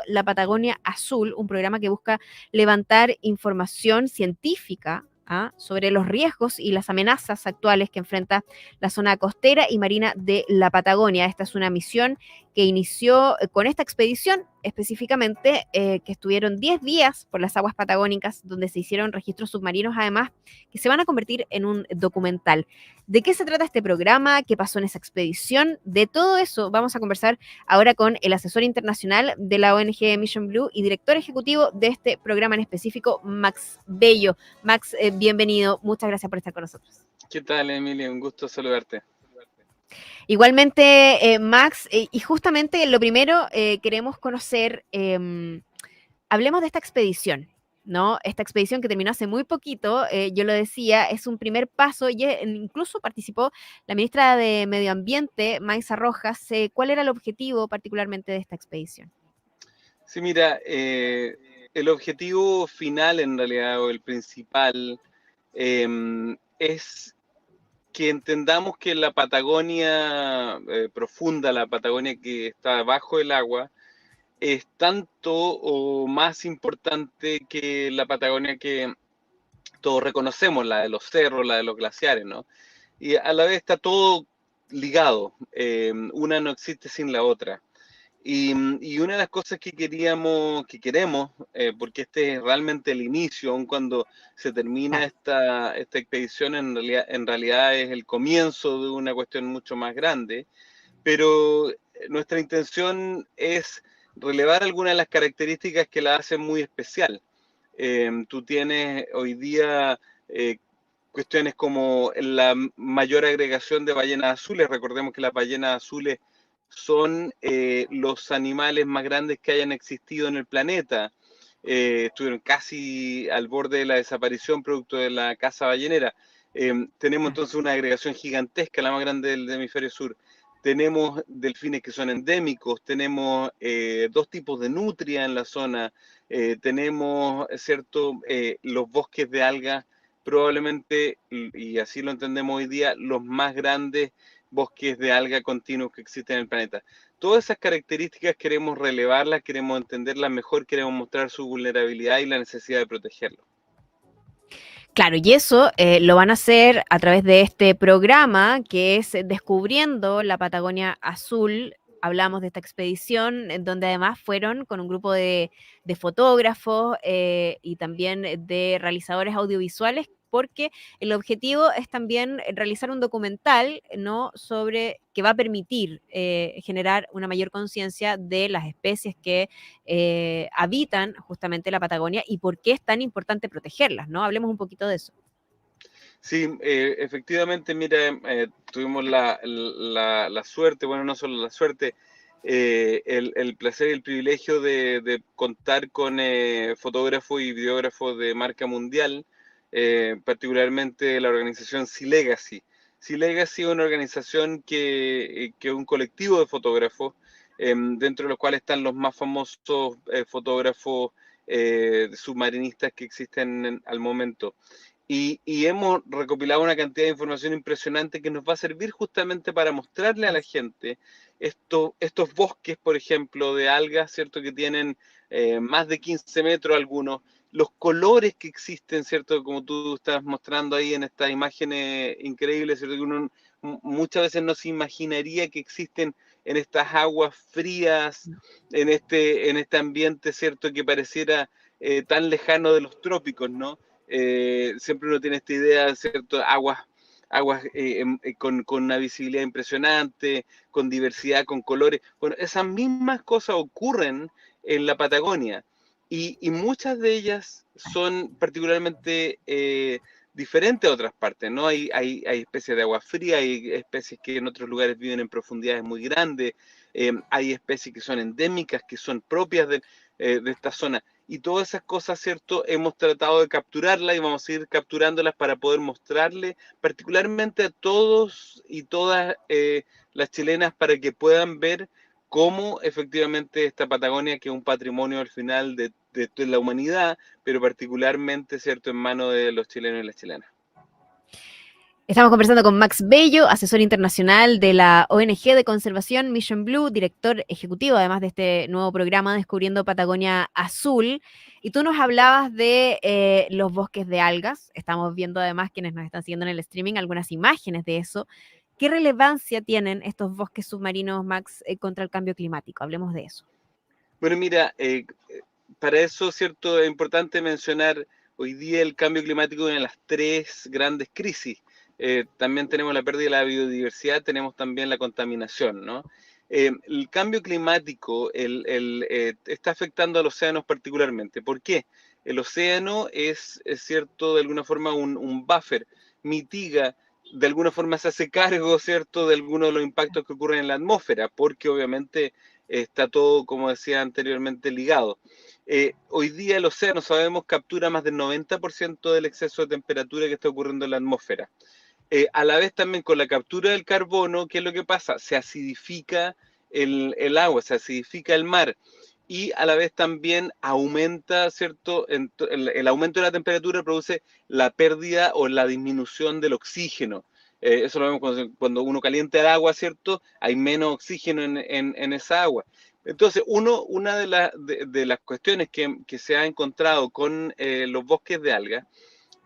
La Patagonia Azul, un programa que busca levantar información científica sobre los riesgos y las amenazas actuales que enfrenta la zona costera y marina de la Patagonia. Esta es una misión que inició con esta expedición específicamente, que estuvieron 10 días por las aguas patagónicas, donde se hicieron registros submarinos, además, que se van a convertir en un documental. ¿De qué se trata este programa? ¿Qué pasó en esa expedición? De todo eso vamos a conversar ahora con el asesor internacional de la ONG Mission Blue y director ejecutivo de este programa en específico, Max Bello. Max, bienvenido. Muchas gracias por estar con nosotros. ¿Qué tal, Emilia? Un gusto saludarte. Igualmente, Max, y justamente lo primero queremos conocer, hablemos de esta expedición, ¿no? Esta expedición que terminó hace muy poquito, yo lo decía, es un primer paso y incluso participó la ministra de Medio Ambiente, Maysa Rojas. ¿Cuál era el objetivo particularmente de esta expedición? Sí, mira, el objetivo final en realidad, o el principal, es que entendamos que la Patagonia profunda, la Patagonia que está bajo el agua, es tanto o más importante que la Patagonia que todos reconocemos, la de los cerros, la de los glaciares, ¿no? Y a la vez está todo ligado, una no existe sin la otra. Y una de las cosas que queremos, porque este es realmente el inicio, aun cuando se termina esta expedición, en realidad es el comienzo de una cuestión mucho más grande, pero nuestra intención es relevar algunas de las características que la hacen muy especial. Tú tienes hoy día cuestiones como la mayor agregación de ballenas azules. Recordemos que las ballenas azules son los animales más grandes que hayan existido en el planeta. Estuvieron casi al borde de la desaparición producto de la caza ballenera. Tenemos entonces una agregación gigantesca, la más grande del hemisferio sur. Tenemos delfines que son endémicos, tenemos dos tipos de nutria en la zona, tenemos, ¿cierto?, los bosques de algas, probablemente, y así lo entendemos hoy día, los más grandes bosques de alga continuos que existen en el planeta. Todas esas características queremos relevarlas, queremos entenderlas mejor, queremos mostrar su vulnerabilidad y la necesidad de protegerlo. Claro, y eso lo van a hacer a través de este programa que es Descubriendo la Patagonia Azul. Hablamos de esta expedición, en donde además fueron con un grupo de fotógrafos y también de realizadores audiovisuales, porque el objetivo es también realizar un documental, ¿no?, sobre que va a permitir generar una mayor conciencia de las especies que habitan justamente la Patagonia y por qué es tan importante protegerlas, ¿no? Hablemos un poquito de eso. Sí, efectivamente, mira, tuvimos la suerte, bueno, no solo la suerte, el placer y el privilegio de contar con fotógrafos y videógrafos de marca mundial, particularmente la organización Sea Legacy. Sea Legacy es una organización que es un colectivo de fotógrafos, dentro de los cuales están los más famosos fotógrafos submarinistas que existen al momento. Y hemos recopilado una cantidad de información impresionante que nos va a servir justamente para mostrarle a la gente estos bosques, por ejemplo, de algas, ¿cierto?, que tienen más de 15 metros algunos, los colores que existen, ¿cierto?, como tú estás mostrando ahí en estas imágenes increíbles, ¿cierto?, que uno muchas veces no se imaginaría que existen en estas aguas frías, en este ambiente, ¿cierto?, que pareciera tan lejano de los trópicos, ¿no? Siempre uno tiene esta idea, ¿cierto? Aguas con una visibilidad impresionante, con diversidad, con colores. Bueno, esas mismas cosas ocurren en la Patagonia y muchas de ellas son particularmente diferentes a otras partes, ¿no? Hay especies de agua fría, hay especies que en otros lugares viven en profundidades muy grandes, hay especies que son endémicas, que son propias de esta zona. Y todas esas cosas, ¿cierto? Hemos tratado de capturarlas y vamos a ir capturándolas para poder mostrarle, particularmente a todos y todas las chilenas, para que puedan ver cómo efectivamente esta Patagonia, que es un patrimonio al final de la humanidad, pero particularmente, ¿cierto?, en manos de los chilenos y las chilenas. Estamos conversando con Max Bello, asesor internacional de la ONG de conservación Mission Blue, director ejecutivo además de este nuevo programa Descubriendo Patagonia Azul. Y tú nos hablabas de los bosques de algas. Estamos viendo además, quienes nos están siguiendo en el streaming, algunas imágenes de eso. ¿Qué relevancia tienen estos bosques submarinos, Max, contra el cambio climático? Hablemos de eso. Bueno, mira, para eso, ¿cierto? Es importante mencionar hoy día el cambio climático en las tres grandes crisis. También tenemos la pérdida de la biodiversidad, tenemos también la contaminación, ¿no? El cambio climático está afectando a los océanos particularmente. ¿Por qué? El océano es cierto, de alguna forma un buffer, mitiga, de alguna forma se hace cargo, ¿cierto?, de algunos de los impactos que ocurren en la atmósfera, porque obviamente está todo, como decía anteriormente, ligado. Hoy día el océano, sabemos, captura más del 90% del exceso de temperatura que está ocurriendo en la atmósfera. A la vez también con la captura del carbono, ¿qué es lo que pasa? Se acidifica el agua, se acidifica el mar y a la vez también aumenta, ¿cierto? El aumento de la temperatura produce la pérdida o la disminución del oxígeno. Eso lo vemos cuando uno calienta el agua, ¿cierto? Hay menos oxígeno en esa agua. Entonces, una de las cuestiones que se ha encontrado con los bosques de algas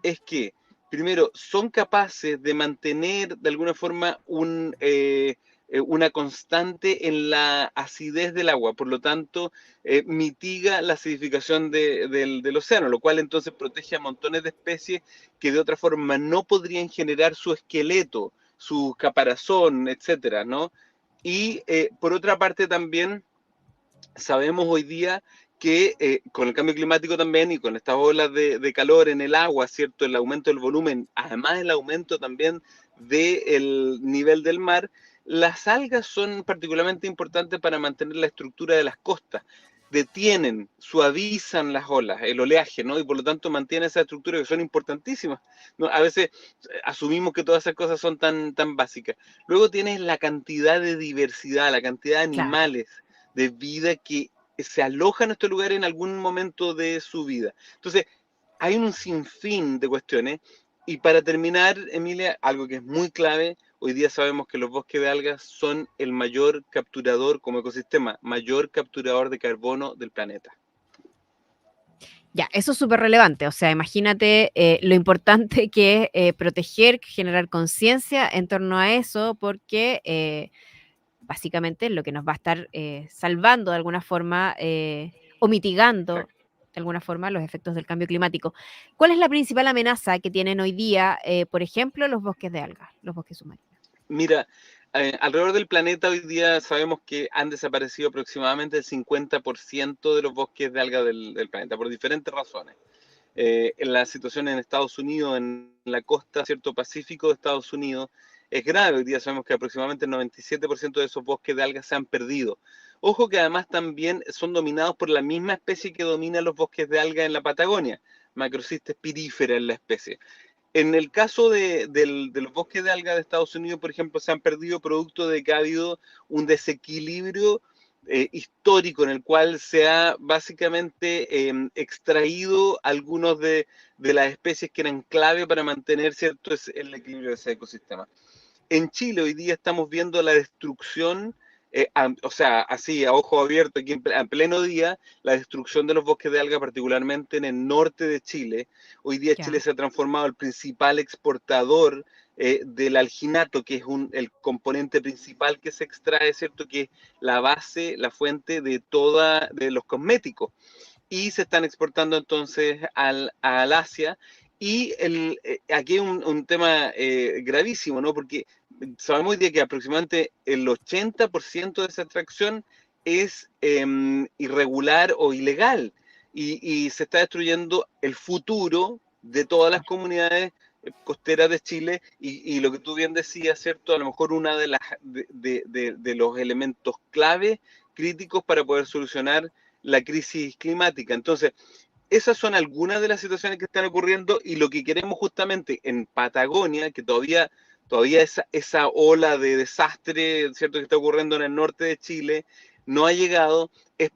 es que, primero, son capaces de mantener de alguna forma una constante en la acidez del agua, por lo tanto, mitiga la acidificación del océano, lo cual entonces protege a montones de especies que de otra forma no podrían generar su esqueleto, su caparazón, etcétera, ¿no? Y por otra parte también sabemos hoy día que con el cambio climático también y con estas olas de calor en el agua, ¿cierto? El aumento del volumen, además el aumento también del nivel del mar, las algas son particularmente importantes para mantener la estructura de las costas. Detienen, suavizan las olas, el oleaje, ¿no? Y por lo tanto mantienen esa estructura que son importantísimas, ¿no? A veces asumimos que todas esas cosas son tan básicas. Luego tienes la cantidad de diversidad, la cantidad de Claro. animales, de vida que se aloja en este lugar en algún momento de su vida. Entonces, hay un sinfín de cuestiones. Y para terminar, Emilia, algo que es muy clave, hoy día sabemos que los bosques de algas son el mayor capturador como ecosistema, mayor capturador de carbono del planeta. Ya, eso es súper relevante. O sea, imagínate lo importante que es proteger, generar conciencia en torno a eso, porque básicamente lo que nos va a estar salvando de alguna forma o mitigando Exacto. de alguna forma los efectos del cambio climático. ¿Cuál es la principal amenaza que tienen hoy día, por ejemplo, los bosques de algas, los bosques submarinos? Mira, alrededor del planeta hoy día sabemos que han desaparecido aproximadamente el 50% de los bosques de algas del planeta por diferentes razones. En la situación en Estados Unidos, en la costa, ¿cierto?, Pacífico de Estados Unidos, es grave. Hoy día sabemos que aproximadamente el 97% de esos bosques de algas se han perdido. Ojo que además también son dominados por la misma especie que domina los bosques de algas en la Patagonia, Macrocystis pirífera es la especie. En el caso de los bosques de algas de Estados Unidos, por ejemplo, se han perdido producto de que ha habido un desequilibrio histórico en el cual se ha básicamente extraído algunos de las especies que eran clave para mantener cierto el equilibrio de ese ecosistema. En Chile hoy día estamos viendo la destrucción, o sea, así a ojo abierto, aquí en pleno día, la destrucción de los bosques de alga, particularmente en el norte de Chile. Hoy día Chile Ya. se ha transformado en el principal exportador del alginato, que es el componente principal que se extrae, ¿cierto? Que es la base, la fuente de los cosméticos. Y se están exportando entonces al Asia. Y aquí hay un tema gravísimo, ¿no? Porque sabemos hoy día que aproximadamente el 80% de esa extracción es irregular o ilegal y se está destruyendo el futuro de todas las comunidades costeras de Chile y lo que tú bien decías, ¿cierto? A lo mejor una de los elementos clave críticos para poder solucionar la crisis climática. Entonces, esas son algunas de las situaciones que están ocurriendo y lo que queremos justamente en Patagonia, que todavía esa ola de desastre, ¿cierto?, que está ocurriendo en el norte de Chile, no ha llegado, es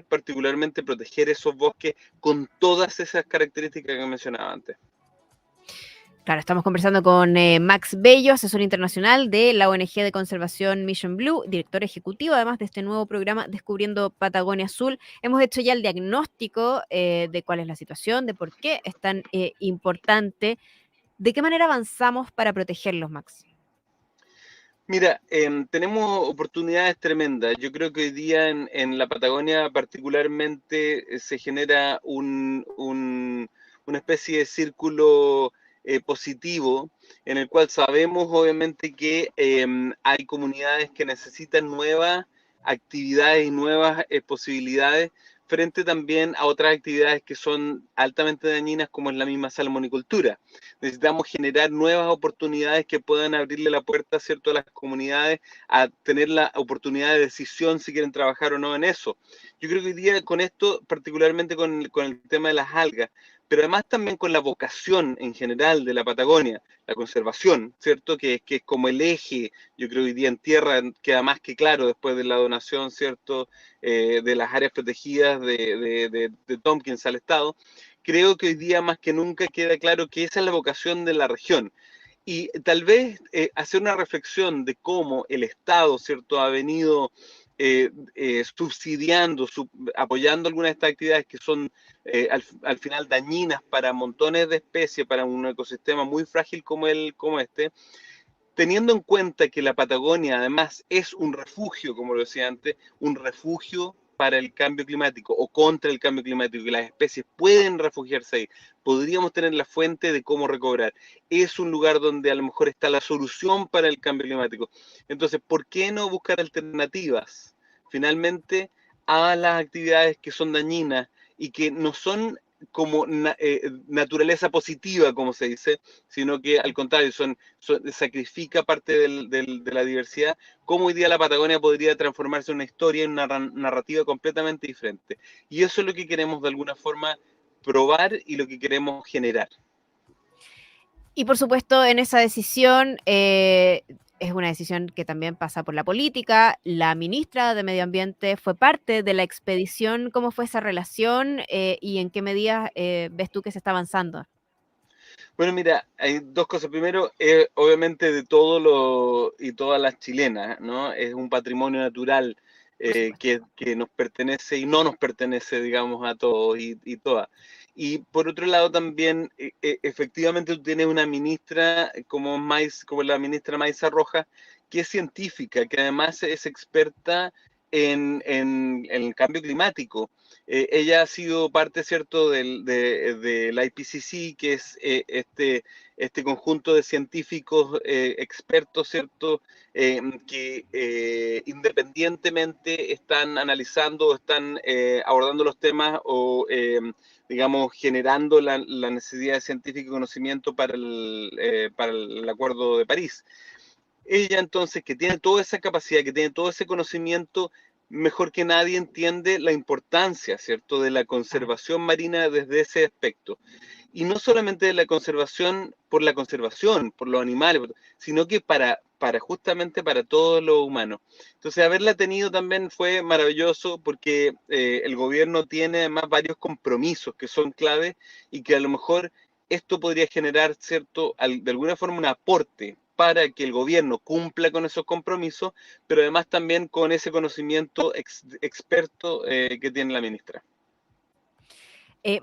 particularmente proteger esos bosques con todas esas características que mencionaba antes. Claro, estamos conversando con Max Bello, asesor internacional de la ONG de conservación Mission Blue, director ejecutivo además de este nuevo programa Descubriendo Patagonia Azul. Hemos hecho ya el diagnóstico de cuál es la situación, de por qué es tan importante. ¿De qué manera avanzamos para protegerlos, Max? Mira, tenemos oportunidades tremendas. Yo creo que hoy día en la Patagonia particularmente se genera una especie de círculo positivo en el cual sabemos obviamente que hay comunidades que necesitan nuevas actividades y nuevas posibilidades frente también a otras actividades que son altamente dañinas como es la misma salmonicultura. Necesitamos generar nuevas oportunidades que puedan abrirle la puerta, ¿cierto?, a las comunidades a tener la oportunidad de decisión si quieren trabajar o no en eso. Yo creo que hoy día con esto, particularmente con el tema de las algas, pero además también con la vocación en general de la Patagonia, la conservación, ¿cierto? Que es como el eje, yo creo que hoy día en tierra queda más que claro después de la donación, ¿cierto? De las áreas protegidas de Tompkins al Estado. Creo que hoy día más que nunca queda claro que esa es la vocación de la región. Y tal vez hacer una reflexión de cómo el Estado, ¿cierto?, ha venido subsidiando, apoyando algunas de estas actividades que son al final dañinas para montones de especies, para un ecosistema muy frágil como este, teniendo en cuenta que la Patagonia además es un refugio, como lo decía antes, un refugio para el cambio climático o contra el cambio climático, que las especies pueden refugiarse ahí, podríamos tener la fuente de cómo recobrar. Es un lugar donde a lo mejor está la solución para el cambio climático. Entonces, ¿por qué no buscar alternativas finalmente a las actividades que son dañinas y que no son como naturaleza positiva, como se dice, sino que al contrario, sacrifica parte de la diversidad? ¿Cómo hoy día la Patagonia podría transformarse en una historia, en una narrativa completamente diferente? Y eso es lo que queremos de alguna forma probar y lo que queremos generar. Y por supuesto, en esa decisión es una decisión que también pasa por la política. La ministra de Medio Ambiente fue parte de la expedición. ¿Cómo fue esa relación y en qué medida ves tú que se está avanzando? Bueno, mira, hay dos cosas. Primero, obviamente de y todas las chilenas, ¿no? Es un patrimonio natural Por supuesto. que nos pertenece y no nos pertenece, digamos, a todos y todas. Y por otro lado también, efectivamente tú tienes una ministra como la ministra Maiza Rojas, que es científica, que además es experta en el cambio climático. Ella ha sido parte, ¿cierto?, del IPCC, que es este conjunto de científicos expertos, ¿cierto?, que independientemente están analizando o están abordando los temas o, digamos, generando la necesidad de científico y conocimiento para el Acuerdo de París. Ella entonces, que tiene toda esa capacidad, que tiene todo ese conocimiento, mejor que nadie entiende la importancia, ¿cierto?, de la Claro. conservación marina desde ese aspecto. Y no solamente de la conservación, por los animales, sino que justamente para todos los humanos. Entonces, haberla tenido también fue maravilloso porque el gobierno tiene además varios compromisos que son claves y que a lo mejor esto podría generar, ¿cierto?, de alguna forma un aporte para que el gobierno cumpla con esos compromisos, pero además también con ese conocimiento experto que tiene la ministra.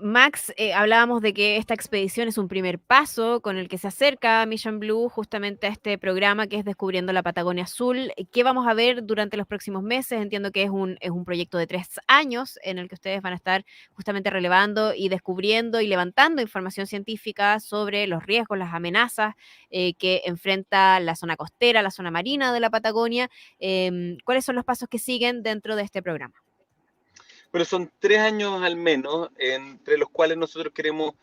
Max, hablábamos de que esta expedición es un primer paso con el que se acerca Mission Blue justamente a este programa que es Descubriendo la Patagonia Azul. ¿Qué vamos a ver durante los próximos meses? Entiendo que es un proyecto de 3 años en el que ustedes van a estar justamente relevando y descubriendo y levantando información científica sobre los riesgos, las amenazas que enfrenta la zona costera, la zona marina de la Patagonia. ¿Cuáles son los pasos que siguen dentro de este programa? Pero son 3 años al menos, entre los cuales nosotros queremos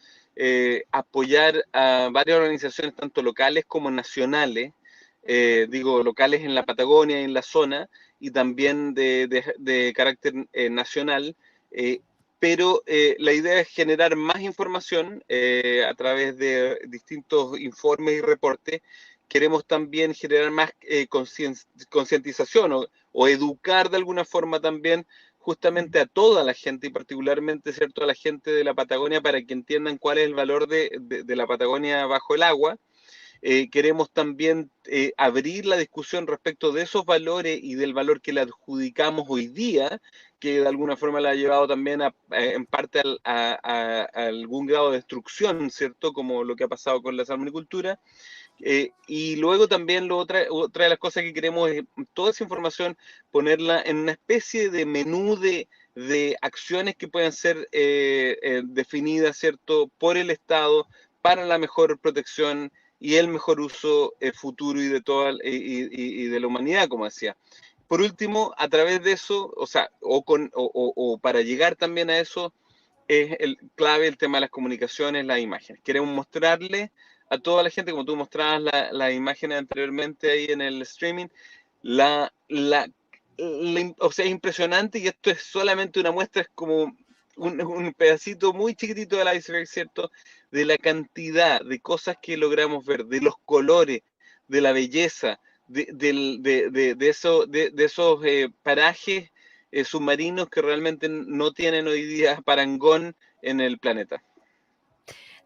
apoyar a varias organizaciones, tanto locales como nacionales, digo, locales en la Patagonia y en la zona, y también de carácter nacional, pero la idea es generar más información a través de distintos informes y reportes. Queremos también generar más concientización o educar de alguna forma también justamente a toda la gente y particularmente, ¿cierto?, a la gente de la Patagonia para que entiendan cuál es el valor de la Patagonia bajo el agua. Queremos también abrir la discusión respecto de esos valores y del valor que le adjudicamos hoy día, que de alguna forma le ha llevado también en parte a algún grado de destrucción, ¿cierto?, como lo que ha pasado con la salmonicultura. Y luego también otra de las cosas que queremos es toda esa información ponerla en una especie de menú de acciones que puedan ser definidas, ¿cierto?, por el Estado para la mejor protección y el mejor uso futuro y de toda y de la humanidad, como decía. Por último, a través de eso, o sea, o para llegar también a eso, es clave el tema de las comunicaciones, las imágenes. Queremos mostrarle a toda la gente, como tú mostrabas las imágenes anteriormente ahí en el streaming, o sea, es impresionante, y esto es solamente una muestra, es como un pedacito muy chiquitito del iceberg, ¿cierto?, de la cantidad de cosas que logramos ver, de los colores, de la belleza, de esos parajes submarinos que realmente no tienen hoy día parangón en el planeta.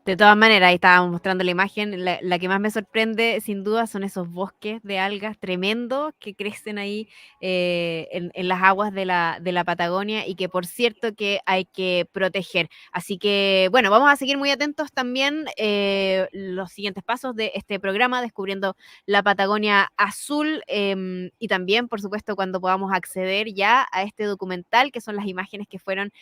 De todas maneras, ahí estábamos mostrando la imagen, la que más me sorprende sin duda son esos bosques de algas tremendos que crecen ahí en las aguas de la Patagonia y que por cierto que hay que proteger. Así que bueno, vamos a seguir muy atentos también los siguientes pasos de este programa Descubriendo la Patagonia Azul y también por supuesto cuando podamos acceder ya a este documental que son las imágenes que fueron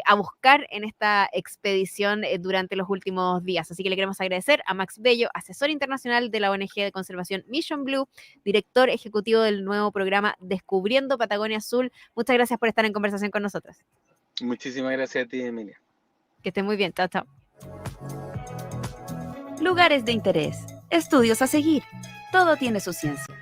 a buscar en esta expedición durante los últimos días. Así que le queremos agradecer a Max Bello, asesor internacional de la ONG de conservación Mission Blue, director ejecutivo del nuevo programa Descubriendo Patagonia Azul. Muchas gracias por estar en conversación con nosotros. Muchísimas gracias a ti, Emilia. Que estén muy bien. Chao, chao. Lugares de interés, estudios a seguir. Todo tiene su ciencia.